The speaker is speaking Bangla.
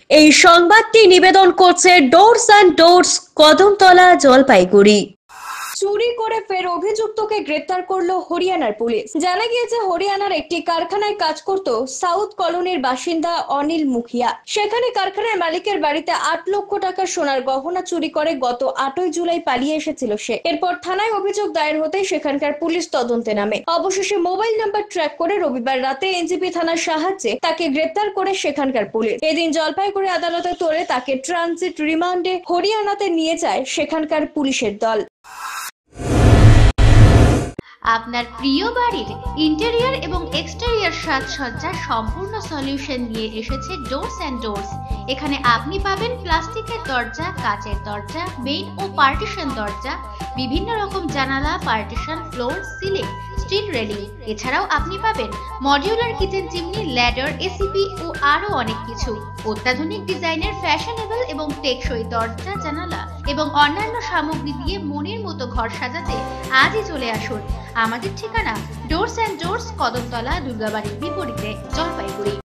এই সংবাদটি নিবেদন করছে doors and doors, Kadamtala, Jalpaiguri. চুরি করে ফের অভিযুক্তকে গ্রেফতার করলো হরিয়ানার পুলিশ। জানা গিয়েছে হরিয়ানার একটি কারখানায় কাজ করত সাউথ কলোনির বাসিন্দা অনিল মুখিয়া। সেখানে কারখানার মালিকের বাড়িতে 8 লক্ষ টাকার সোনার গহনা চুরি করে গত 8ই জুলাই পালিয়ে এসেছিল সে। এরপর থানায় অভিযোগ দায়ের হতেই সেখানকার পুলিশ তদন্তে নামে। অবশেষে মোবাইল নাম্বার ট্র্যাক করে রবিবার রাতে এনজিপি থানার সাহায্যে তাকে গ্রেফতার করে সেখানকার পুলিশ। এদিন জলপাইগুড়ি আদালতে তোলে তাকে ট্রানজিট রিমান্ডে হরিয়ানাতে নিয়ে যায় সেখানকার পুলিশের দল। আপনার প্রিয় বাড়ির ইন্টেরিয়র এবং এক্সটেরিয়র সাজসজ্জার সম্পূর্ণ সলিউশন নিয়ে এসেছে ডোরস অ্যান্ড ডোরস। এখানে আপনি পাবেন প্লাস্টিকের দরজা, কাচের দরজা, মেইন ও পার্টিশন দরজা, বিভিন্ন রকম জানালা, partition, floor, ceiling, steel railing. এছাড়াও আপনি পাবেন modular kitchen chimney, ladder, ACP ও আরো অনেক কিছু। অত্যাধুনিক ডিজাইনের ফ্যাশনেবল এবং টেকসই দরজা, জানালা এবং অন্যান্য সামগ্রী দিয়ে মনের মতো ঘর সাজাতে আজই চলে আসুন। আমাদের ঠিকানা ডোরস অ্যান্ড ডোরস, কদমতলা, দুর্গাবাড়ির বিপরীতে, জলপাইগুড়ি।